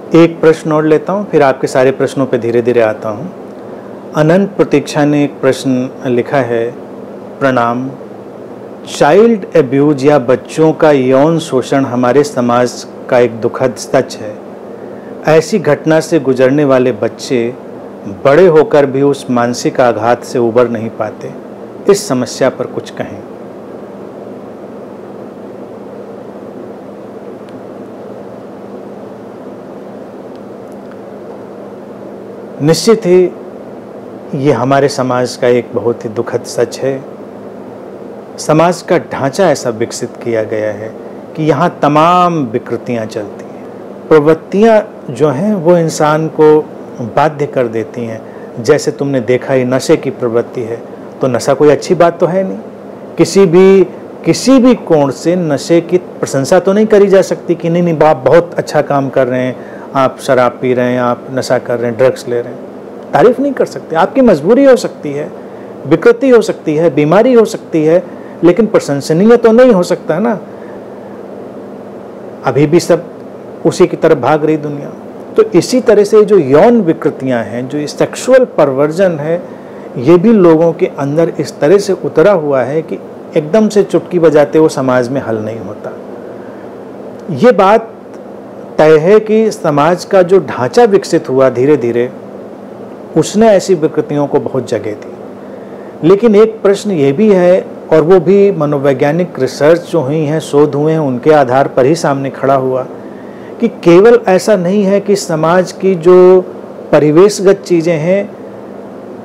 एक प्रश्न और लेता हूँ, फिर आपके सारे प्रश्नों पे धीरे धीरे आता हूँ। अनंत प्रतीक्षा ने एक प्रश्न लिखा है, प्रणाम। चाइल्ड एब्यूज या बच्चों का यौन शोषण हमारे समाज का एक दुखद सच है। ऐसी घटना से गुजरने वाले बच्चे बड़े होकर भी उस मानसिक आघात से उबर नहीं पाते। इस समस्या पर कुछ कहें। निश्चित ही ये हमारे समाज का एक बहुत ही दुखद सच है। समाज का ढांचा ऐसा विकसित किया गया है कि यहाँ तमाम विकृतियाँ चलती हैं। प्रवृत्तियाँ जो हैं वो इंसान को बाध्य कर देती हैं। जैसे तुमने देखा ही नशे की प्रवृत्ति है, तो नशा कोई अच्छी बात तो है नहीं। किसी भी कोण से नशे की प्रशंसा तो नहीं करी जा सकती कि नहीं आप बहुत अच्छा काम कर रहे हैं, आप शराब पी रहे हैं, आप नशा कर रहे हैं, ड्रग्स ले रहे हैं। तारीफ नहीं कर सकते। आपकी मजबूरी हो सकती है, विकृति हो सकती है, बीमारी हो सकती है, लेकिन प्रशंसनीय तो नहीं हो सकता ना। अभी भी सब उसी की तरफ भाग रही दुनिया। तो इसी तरह से जो यौन विकृतियां हैं, जो सेक्सुअल परवर्जन है, ये भी लोगों के अंदर इस तरह से उतरा हुआ है कि एकदम से चुटकी बजाते वो समाज में हल नहीं होता। ये बात तय है कि समाज का जो ढांचा विकसित हुआ धीरे धीरे, उसने ऐसी विकृतियों को बहुत जगह दी। लेकिन एक प्रश्न ये भी है, और वो भी मनोवैज्ञानिक रिसर्च जो हुई हैं, शोध हुए हैं, उनके आधार पर ही सामने खड़ा हुआ कि केवल ऐसा नहीं है कि समाज की जो परिवेशगत चीज़ें हैं,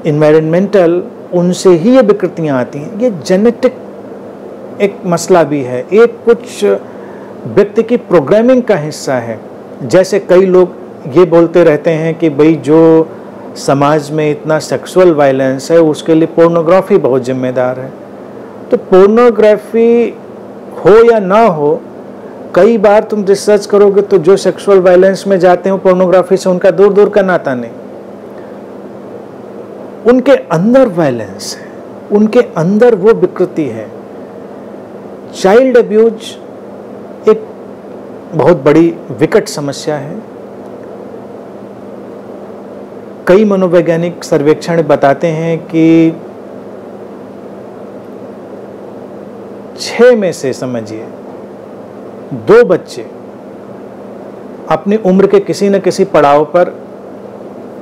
इन्वायरमेंटल, उनसे ही ये विकृतियाँ आती हैं। ये जेनेटिक एक मसला भी है, एक कुछ व्यक्ति की प्रोग्रामिंग का हिस्सा है। जैसे कई लोग ये बोलते रहते हैं कि भाई जो समाज में इतना सेक्सुअल वायलेंस है, उसके लिए पोर्नोग्राफी बहुत जिम्मेदार है। तो पोर्नोग्राफी हो या ना हो, कई बार तुम रिसर्च करोगे तो जो सेक्सुअल वायलेंस में जाते हैं पोर्नोग्राफी से उनका दूर दूर का नाता नहीं। उनके अंदर वायलेंस है, उनके अंदर वो विकृति है। चाइल्ड अब्यूज एक बहुत बड़ी विकट समस्या है। कई मनोवैज्ञानिक सर्वेक्षण बताते हैं कि 6 में से समझिए 2 बच्चे अपनी उम्र के किसी न किसी पड़ाव पर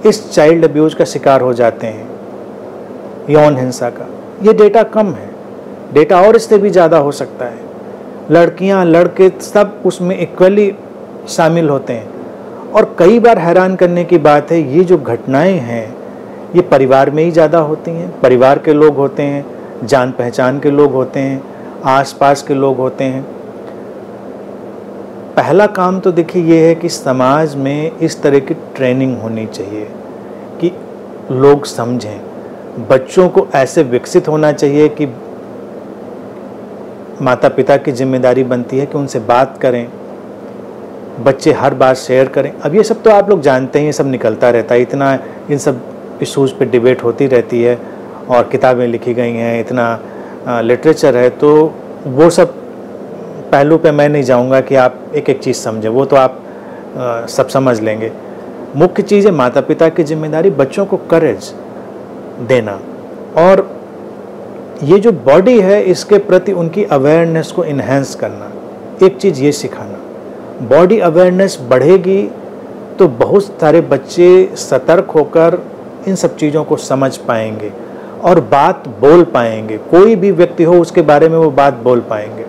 इस चाइल्ड अब्यूज का शिकार हो जाते हैं, यौन हिंसा का। ये डेटा कम है, डेटा और इससे भी ज़्यादा हो सकता है। लड़कियां लड़के सब उसमें इक्वली शामिल होते हैं। और कई बार हैरान करने की बात है, ये जो घटनाएं हैं ये परिवार में ही ज़्यादा होती हैं। परिवार के लोग होते हैं, जान पहचान के लोग होते हैं, आसपास के लोग होते हैं। पहला काम तो देखिए ये है कि समाज में इस तरह की ट्रेनिंग होनी चाहिए कि लोग समझें। बच्चों को ऐसे विकसित होना चाहिए कि माता पिता की जिम्मेदारी बनती है कि उनसे बात करें, बच्चे हर बात शेयर करें। अब ये सब तो आप लोग जानते हैं, ये सब निकलता रहता है, इतना इन सब इशूज़ पे डिबेट होती रहती है और किताबें लिखी गई हैं, इतना लिटरेचर है। तो वो सब पहलू पे मैं नहीं जाऊंगा कि आप एक एक चीज़ समझें, वो तो आप सब समझ लेंगे। मुख्य चीज़ है माता पिता की जिम्मेदारी, बच्चों को करेज देना, और ये जो बॉडी है इसके प्रति उनकी अवेयरनेस को इन्हेंस करना। एक चीज़ ये सिखाना, बॉडी अवेयरनेस बढ़ेगी तो बहुत सारे बच्चे सतर्क होकर इन सब चीज़ों को समझ पाएंगे और बात बोल पाएंगे। कोई भी व्यक्ति हो उसके बारे में वो बात बोल पाएंगे।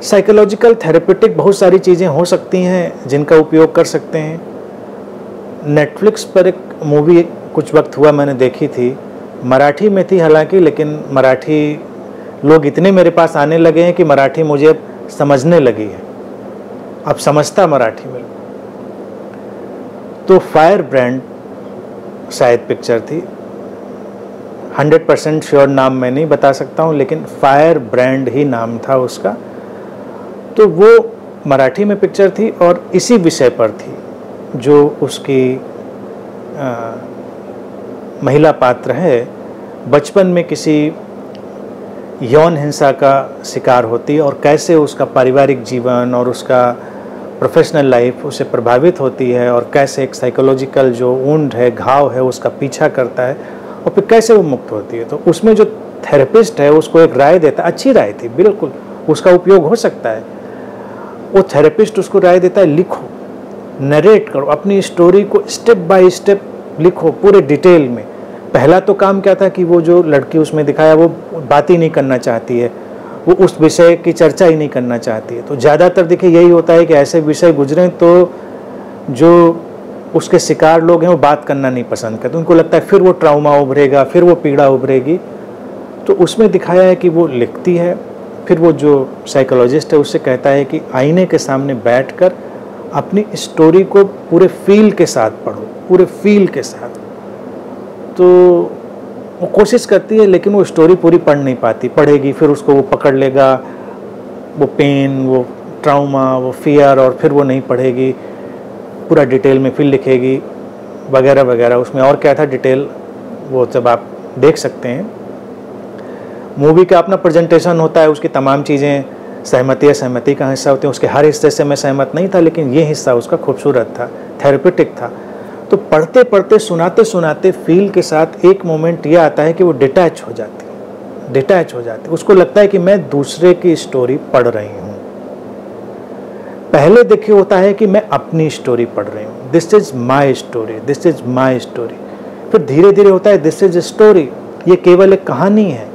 साइकोलॉजिकल थेरेपेटिक बहुत सारी चीज़ें हो सकती हैं जिनका उपयोग कर सकते हैं। नेटफ्लिक्स पर एक मूवी कुछ वक्त हुआ मैंने देखी थी, मराठी में थी हालांकि, लेकिन मराठी लोग इतने मेरे पास आने लगे हैं कि मराठी मुझे अब समझने लगी है, अब समझता मराठी में। तो फायर ब्रांड शायद पिक्चर थी, 100% श्योर नाम मैं नहीं बता सकता हूँ, लेकिन फायर ब्रांड ही नाम था उसका। तो वो मराठी में पिक्चर थी और इसी विषय पर थी, जो उसकी महिला पात्र है बचपन में किसी यौन हिंसा का शिकार होती है और कैसे उसका पारिवारिक जीवन और उसका प्रोफेशनल लाइफ उससे प्रभावित होती है और कैसे एक साइकोलॉजिकल जो वुंड है, घाव है, उसका पीछा करता है और फिर कैसे वो मुक्त होती है। तो उसमें जो थेरेपिस्ट है उसको एक राय देता है, अच्छी राय थी बिल्कुल, उसका उपयोग हो सकता है। वो थेरेपिस्ट उसको राय देता है, लिखो, नरेट करो, अपनी स्टोरी को स्टेप बाय स्टेप लिखो पूरे डिटेल में। पहला तो काम क्या था कि वो जो लड़की उसमें दिखाया वो बात ही नहीं करना चाहती है, वो उस विषय की चर्चा ही नहीं करना चाहती है। तो ज़्यादातर देखिए यही होता है कि ऐसे विषय गुजरें तो जो उसके शिकार लोग हैं वो बात करना नहीं पसंद करते, उनको लगता है फिर वो ट्राउमा उभरेगा, फिर वो पीड़ा उभरेगी। तो उसमें दिखाया है कि वो लिखती है, फिर वो जो साइकोलॉजिस्ट है उससे कहता है कि आईने के सामने बैठकर अपनी स्टोरी को पूरे फील के साथ पढ़ो, पूरे फील के साथ। तो वो कोशिश करती है लेकिन वो स्टोरी पूरी पढ़ नहीं पाती, पढ़ेगी फिर उसको वो पकड़ लेगा, वो पेन, वो ट्राउमा, वो फियर, और फिर वो नहीं पढ़ेगी, पूरा डिटेल में फिर लिखेगी वगैरह वगैरह। उसमें और क्या था डिटेल वो सब आप देख सकते हैं। मूवी का अपना प्रेजेंटेशन होता है, उसकी तमाम चीज़ें सहमति का हिस्सा होती है। उसके हर हिस्से से मैं सहमत नहीं था, लेकिन ये हिस्सा उसका खूबसूरत था, थेरेपेटिक था। तो पढ़ते पढ़ते, सुनाते सुनाते फील के साथ एक मोमेंट ये आता है कि वो डिटैच हो जाती। उसको लगता है कि मैं दूसरे की स्टोरी पढ़ रही हूँ। पहले देखिए होता है कि मैं अपनी स्टोरी पढ़ रही हूँ, दिस इज माई स्टोरी। फिर धीरे धीरे होता है दिस इज स्टोरी, ये केवल एक कहानी है,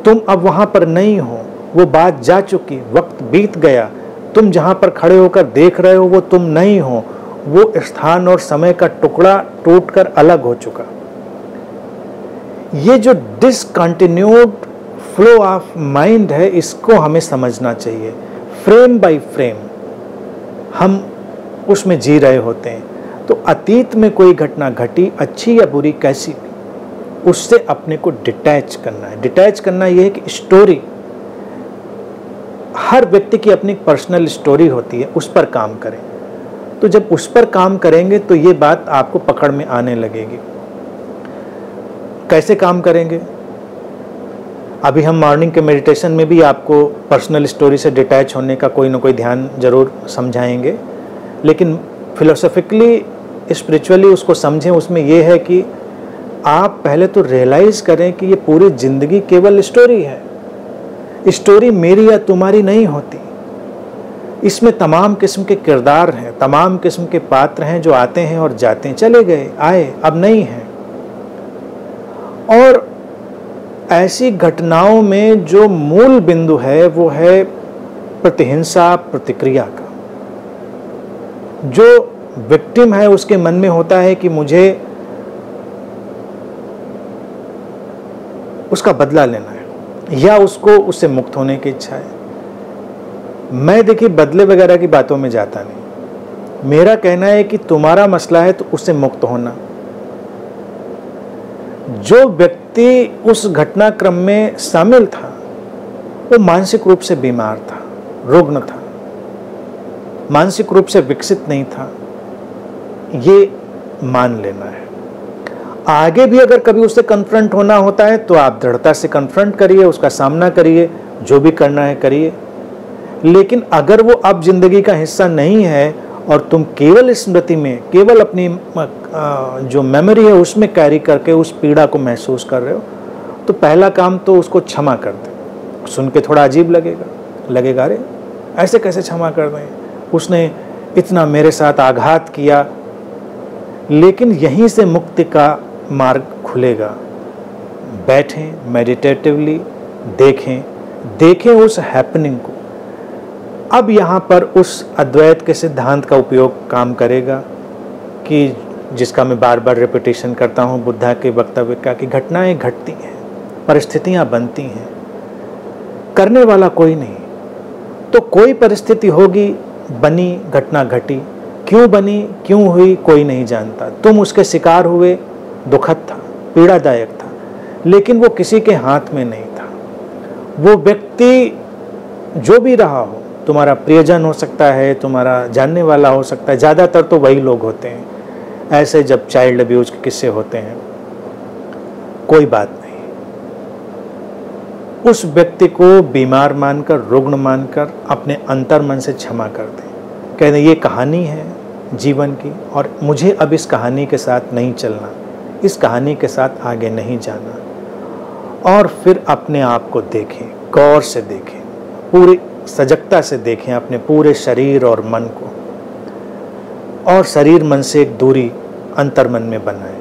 तुम अब वहाँ पर नहीं हो, वो बात जा चुकी, वक्त बीत गया, तुम जहाँ पर खड़े होकर देख रहे हो वो तुम नहीं हो, वो स्थान और समय का टुकड़ा टूटकर अलग हो चुका। ये जो डिसकंटिन्यूड फ्लो ऑफ माइंड है, इसको हमें समझना चाहिए। फ्रेम बाय फ्रेम हम उसमें जी रहे होते हैं। तो अतीत में कोई घटना घटी, अच्छी या बुरी, कैसी भी, उससे अपने को डिटैच करना है। डिटैच करना यह है कि स्टोरी, हर व्यक्ति की अपनी पर्सनल स्टोरी होती है, उस पर काम करें। तो जब उस पर काम करेंगे तो ये बात आपको पकड़ में आने लगेगी। कैसे काम करेंगे? अभी हम मॉर्निंग के मेडिटेशन में भी आपको पर्सनल स्टोरी से डिटैच होने का कोई ना कोई ध्यान जरूर समझाएंगे, लेकिन फिलोसॉफिकली, स्पिरिचुअली उसको समझें। उसमें यह है कि आप पहले तो रियलाइज करें कि ये पूरी जिंदगी केवल स्टोरी है। स्टोरी मेरी या तुम्हारी नहीं होती। इसमें तमाम किस्म के किरदार हैं, तमाम किस्म के पात्र हैं जो आते हैं और जाते हैं, चले गए, आए, अब नहीं हैं। और ऐसी घटनाओं में जो मूल बिंदु है वो है प्रतिहिंसा, प्रतिक्रिया का। जो विक्टिम है उसके मन में होता है कि मुझे उसका बदला लेना है या उसको उससे मुक्त होने की इच्छा है। मैं देखिए बदले वगैरह की बातों में जाता नहीं। मेरा कहना है कि तुम्हारा मसला है तो उससे मुक्त होना। जो व्यक्ति उस घटनाक्रम में शामिल था वो मानसिक रूप से बीमार था, रुग्ण था, मानसिक रूप से विकसित नहीं था, ये मान लेना है। आगे भी अगर कभी उससे कन्फ्रंट होना होता है तो आप दृढ़ता से कन्फ्रंट करिए, उसका सामना करिए, जो भी करना है करिए। लेकिन अगर वो अब जिंदगी का हिस्सा नहीं है और तुम केवल स्मृति में, केवल अपनी जो मेमोरी है उसमें कैरी करके उस पीड़ा को महसूस कर रहे हो, तो पहला काम तो उसको क्षमा कर दे। सुन के थोड़ा अजीब लगेगा, अरे ऐसे कैसे क्षमा कर दें, उसने इतना मेरे साथ आघात किया। लेकिन यहीं से मुक्ति का मार्ग खुलेगा। बैठें, मेडिटेटिवली देखें उस हैपनिंग को। अब यहाँ पर उस अद्वैत के सिद्धांत का उपयोग काम करेगा कि जिसका मैं बार बार रिपीटेशन करता हूँ बुद्धा के वक्तव्य का, कि घटनाएं घटती हैं, परिस्थितियाँ बनती हैं, करने वाला कोई नहीं। तो कोई परिस्थिति होगी, बनी, घटना घटी, क्यों बनी, क्यों हुई, कोई नहीं जानता। तुम उसके शिकार हुए, दुखद था, पीड़ादायक था, लेकिन वो किसी के हाथ में नहीं था। वो व्यक्ति जो भी रहा हो, तुम्हारा प्रियजन हो सकता है, तुम्हारा जानने वाला हो सकता है, ज़्यादातर तो वही लोग होते हैं ऐसे जब चाइल्ड अब्यूज के किस्से होते हैं। कोई बात नहीं, उस व्यक्ति को बीमार मानकर, रुग्ण मानकर अपने अंतर मन से क्षमा कर दें, कहते ये कहानी है जीवन की और मुझे अब इस कहानी के साथ नहीं चलना, इस कहानी के साथ आगे नहीं जाना। और फिर अपने आप को देखें, गौर से देखें, पूरी सजगता से देखें अपने पूरे शरीर और मन को, और शरीर मन से एक दूरी अंतर्मन में बनाएं।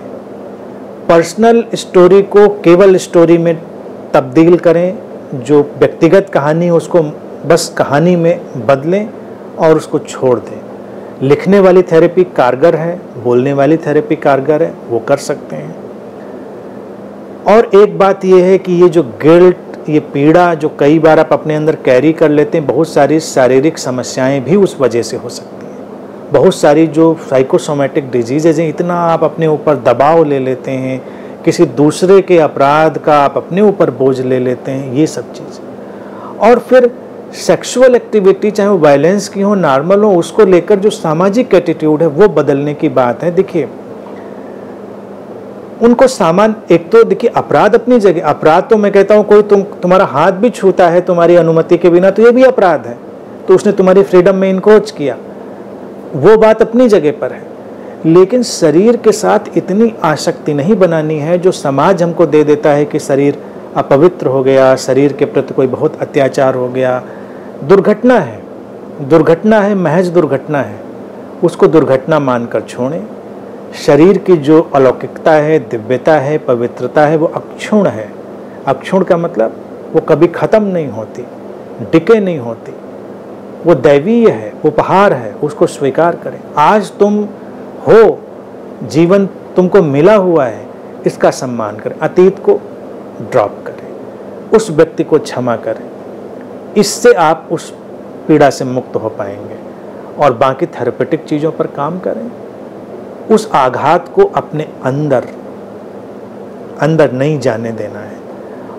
पर्सनल स्टोरी को केवल स्टोरी में तब्दील करें, जो व्यक्तिगत कहानी है उसको बस कहानी में बदलें और उसको छोड़ दें। लिखने वाली थेरेपी कारगर है, बोलने वाली थेरेपी कारगर है, वो कर सकते हैं। और एक बात ये है कि ये जो गिल्ट, ये पीड़ा जो कई बार आप अपने अंदर कैरी कर लेते हैं, बहुत सारी शारीरिक समस्याएं भी उस वजह से हो सकती हैं। बहुत सारी जो साइकोसोमेटिक डिजीज़ेज हैं, इतना आप अपने ऊपर दबाव ले लेते हैं, किसी दूसरे के अपराध का आप अपने ऊपर बोझ ले लेते हैं, ये सब चीज़। और फिर सेक्सुअल एक्टिविटी चाहे वो वायलेंस की हो, नॉर्मल हो, उसको लेकर जो सामाजिक एटीट्यूड है वो बदलने की बात है। देखिए उनको सामान, एक तो देखिए अपराध अपनी जगह, अपराध तो मैं कहता हूँ कोई तुम्हारा हाथ भी छूता है तुम्हारी अनुमति के बिना तो ये भी अपराध है, तो उसने तुम्हारी फ्रीडम में इनक्रोच किया, वो बात अपनी जगह पर है। लेकिन शरीर के साथ इतनी आसक्ति नहीं बनानी है जो समाज हमको दे देता है कि शरीर अपवित्र हो गया, शरीर के प्रति कोई बहुत अत्याचार हो गया। दुर्घटना है, दुर्घटना है, महज दुर्घटना है, उसको दुर्घटना मानकर छोड़ें। शरीर की जो अलौकिकता है, दिव्यता है, पवित्रता है, वो अक्षुण है। अक्षुण का मतलब वो कभी ख़त्म नहीं होती, डिके नहीं होती, वो दैवीय है, उपहार है, उसको स्वीकार करें। आज तुम हो, जीवन तुमको मिला हुआ है, इसका सम्मान करें। अतीत को ड्रॉप करें, उस व्यक्ति को क्षमा करें, इससे आप उस पीड़ा से मुक्त हो पाएंगे। और बाकी थेरेपेटिक चीज़ों पर काम करें। उस आघात को अपने अंदर नहीं जाने देना है।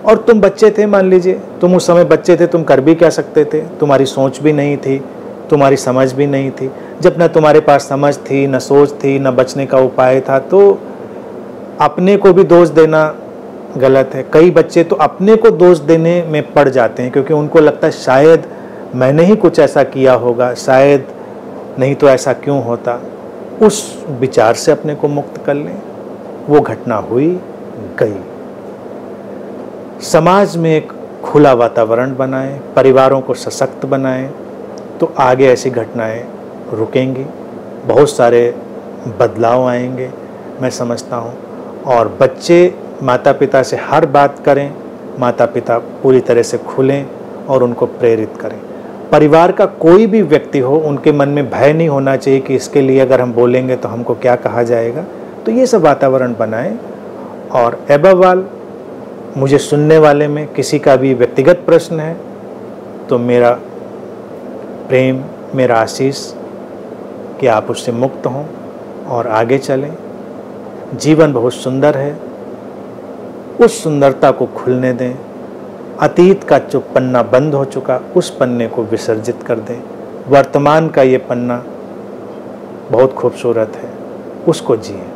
और तुम बच्चे थे, मान लीजिए तुम उस समय बच्चे थे, तुम कर भी क्या सकते थे, तुम्हारी सोच भी नहीं थी, तुम्हारी समझ भी नहीं थी। जब न तुम्हारे पास समझ थी, न सोच थी, न बचने का उपाय था, तो अपने को भी दोष देना गलत है। कई बच्चे तो अपने को दोष देने में पड़ जाते हैं क्योंकि उनको लगता है शायद मैंने ही कुछ ऐसा किया होगा, शायद नहीं तो ऐसा क्यों होता। उस विचार से अपने को मुक्त कर लें। वो घटना हुई गई। समाज में एक खुला वातावरण बनाएं, परिवारों को सशक्त बनाएं, तो आगे ऐसी घटनाएं रुकेंगी, बहुत सारे बदलाव आएंगे, मैं समझता हूँ। और बच्चे माता पिता से हर बात करें, माता पिता पूरी तरह से खुलें और उनको प्रेरित करें। परिवार का कोई भी व्यक्ति हो, उनके मन में भय नहीं होना चाहिए कि इसके लिए अगर हम बोलेंगे तो हमको क्या कहा जाएगा। तो ये सब वातावरण बनाएं। और एबव ऑल, मुझे सुनने वाले में किसी का भी व्यक्तिगत प्रश्न है तो मेरा प्रेम, मेरा आशीष कि आप उससे मुक्त हों और आगे चलें। जीवन बहुत सुंदर है, उस सुंदरता को खुलने दें। अतीत का जो पन्ना बंद हो चुका, उस पन्ने को विसर्जित कर दें। वर्तमान का ये पन्ना बहुत खूबसूरत है, उसको जिएं।